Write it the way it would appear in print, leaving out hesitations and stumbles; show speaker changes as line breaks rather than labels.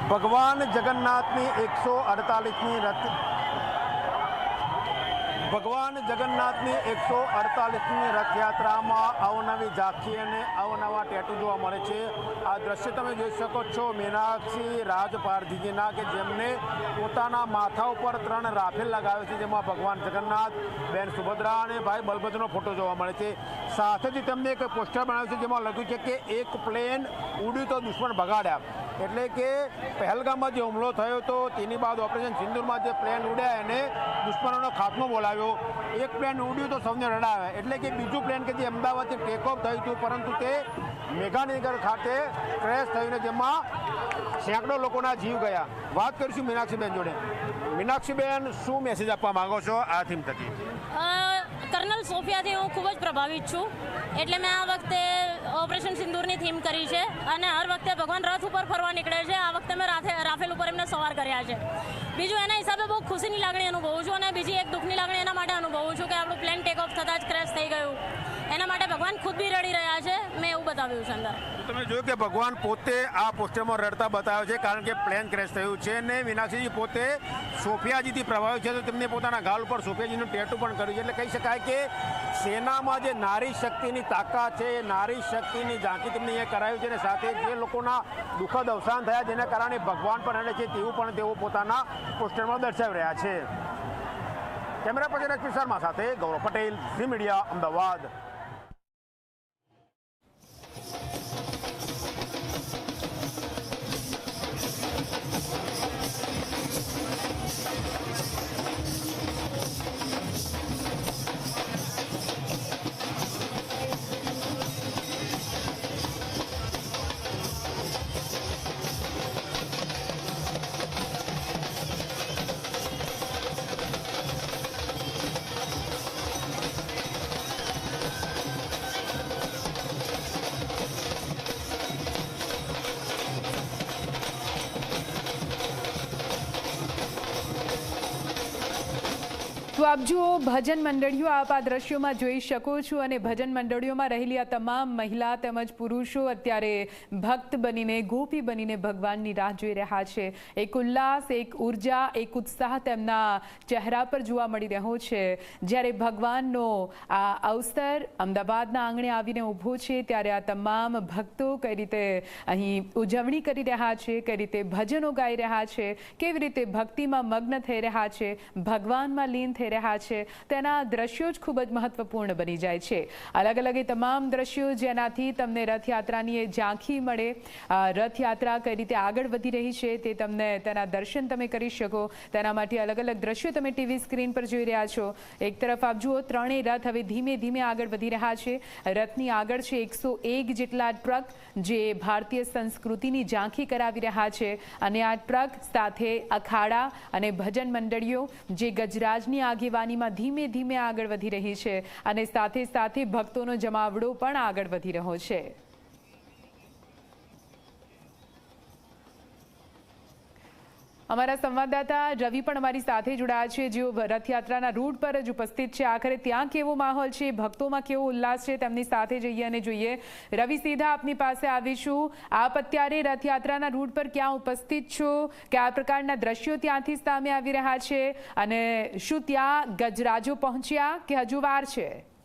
ભગવાન જગન્નાથની 148મી રથયાત્રામાં અવનવી ઝાંખી અને અવનવા ટેટુ જોવા મળે છે। આ દ્રશ્ય તમે જોઈ શકો છો મીનાક્ષી રાજપારધીજીના કે જેમને પોતાના માથા ઉપર 3 રાફેલ લગાવે છે, જેમાં ભગવાન જગન્નાથ, બેન સુભદ્રા અને ભાઈ બલભદ્રનો ફોટો જોવા મળે છે। સાથે જ તેમને એક પોસ્ટર બનાવ્યું છે જેમાં લખ્યું છે કે એક પ્લેન ઉડ્યું તો દુશ્મન ભગાડ્યા। એટલે કે પહેલગામમાં જે હુમલો થયો હતો તેની બાદ ઓપરેશન સિંદૂરમાં જે પ્લેન ઉડ્યા એને દુશ્મનોનો ખાત્મો બોલાવ્યો। એક પ્લેન ઉડ્યું તો સૌને રડાવ્યા। એટલે કે બીજું પ્લેન કે જે અમદાવાદથી ટેક ઓફ થયું હતું પરંતુ તે મેઘાનગર ખાતે ક્રેશ થઈને જેમાં સેંકડો લોકોના જીવ ગયા। વાત કરીશું મીનાક્ષીબેન જોડે। મીનાક્ષીબેન, શું મેસેજ આપવા માંગો છો આ થીમ થકી?
કર્નલ સોફિયાથી હું ખૂબ જ પ્રભાવિત છું, એટલે મેં આ વખતે ઓપરેશન સિંદૂરની થીમ કરી છે અને હર વખતે ભગવાન રથ ઉપર ફરવા નીકળે છે, આ વખતે મેં રાફેલ ઉપર એમને સવાર કર્યા છે। બીજું એના હિસાબે બહુ ખુશીની લાગણી અનુભવું છું અને બીજી એક દુઃખની લાગણી એના માટે અનુભવું છું કે આપણું પ્લેન ટેક ઓફ થતાં જ ક્રેશ થઈ ગયું, એના માટે ભગવાન ખુદ બી રડી રહ્યા છે। મેં એવું બતાવ્યું છે અંદર।
તમે જોયું કે ભગવાન પોતે આ પોસ્ટરમાં રડતા બતાવ્યો છે કારણ કે પ્લેન ક્રેશ થયું છે ને મીનાક્ષીજી પોતે સોફિયાજીથી પ્રભાવિત છે તો તેમને પોતાના ગાલ ઉપર સોફિયાજીનું ટેટુ પણ કર્યું છે। એટલે કહી શકાય કે સેનામાં જે નારી શક્તિની તાકાત છે એ નારી શક્તિની ઝાંખી તેમને અહીંયા કરાયું છે અને સાથે જે લોકોના દુઃખદ અવસાન થયા જેના કારણે ભગવાન પણ રડે છે તેવું પણ તેઓ પોતાના પોસ્ટરમાં દર્શાવી રહ્યા છે। કેમેરા પર્સન એસપી શર્મા સાથે ગૌરવ પટેલ, ઝી મીડિયા, અમદાવાદ।
તો આપ જુઓ, ભજન મંડળીઓ આપ આ દ્રશ્યોમાં જોઈ શકો છો અને ભજન મંડળીઓમાં રહેલી આ તમામ મહિલા તેમજ પુરુષો અત્યારે ભક્ત બનીને, ગોપી બનીને ભગવાનની રાહ જોઈ રહ્યા છે। એક ઉલ્લાસ, એક ઉર્જા, એક ઉત્સાહ તેમના ચહેરા પર જોવા મળી રહ્યો છે। જ્યારે ભગવાનનો આ અવસર અમદાવાદના આંગણે આવીને ઊભો છે ત્યારે આ તમામ ભક્તો કઈ રીતે અહીં ઉજવણી કરી રહ્યા છે, કઈ રીતે ભજનો ગાઈ રહ્યા છે, કેવી રીતે ભક્તિમાં મગ્ન થઈ રહ્યા છે, ભગવાનમાં લીન થઈ રહ્યા છે, તેના દ્રશ્યો જ ખૂબ જ મહત્વપૂર્ણ બની જાય છે। અલગ અલગ એ તમામ દ્રશ્યો જેનાથી તમને રથયાત્રાની એ ઝાંખી મળે, રથયાત્રા કઈ રીતે આગળ વધી રહી છે તે તમને તેના દર્શન તમે કરી શકો, તેના માટે અલગ અલગ દ્રશ્યો તમે ટીવી સ્ક્રીન પર જોઈ રહ્યા છો। એક તરફ આપ જુઓ, ત્રણેય રથ હવે ધીમે ધીમે આગળ વધી રહ્યા છે। રથની આગળ છે 101 જેટલા ટ્રક જે ભારતીય સંસ્કૃતિની ઝાંખી કરાવી રહ્યા છે અને આ ટ્રક સાથે અખાડા અને ભજન મંડળીઓ જે ગજરાજની આગેવાનીમાં ધીમે ધીમે આગળ વધી રહી છે અને સાથે સાથે ભક્તોનો જમાવડો પણ આગળ વધી રહ્યો છે। અમારા સંવાદદાતા રવિ પણ અમારી સાથે જોડાયા છે, જેઓ રથયાત્રાના રૂટ પર જ ઉપસ્થિત છે। આખરે ત્યાં કેવો માહોલ છે, ભક્તોમાં કેવો ઉલ્લાસ છે, તેમની સાથે જઈએ અને જોઈએ। રવિ, સીધા આપની પાસે આવીશું। આપ અત્યારે રથયાત્રાના રૂટ પર ક્યાં ઉપસ્થિત છો, કયા પ્રકારના દ્રશ્યો ત્યાંથી સામે આવી રહ્યા છે અને શું ત્યાં ગજરાજો પહોંચ્યા કે હજુ વાર છે?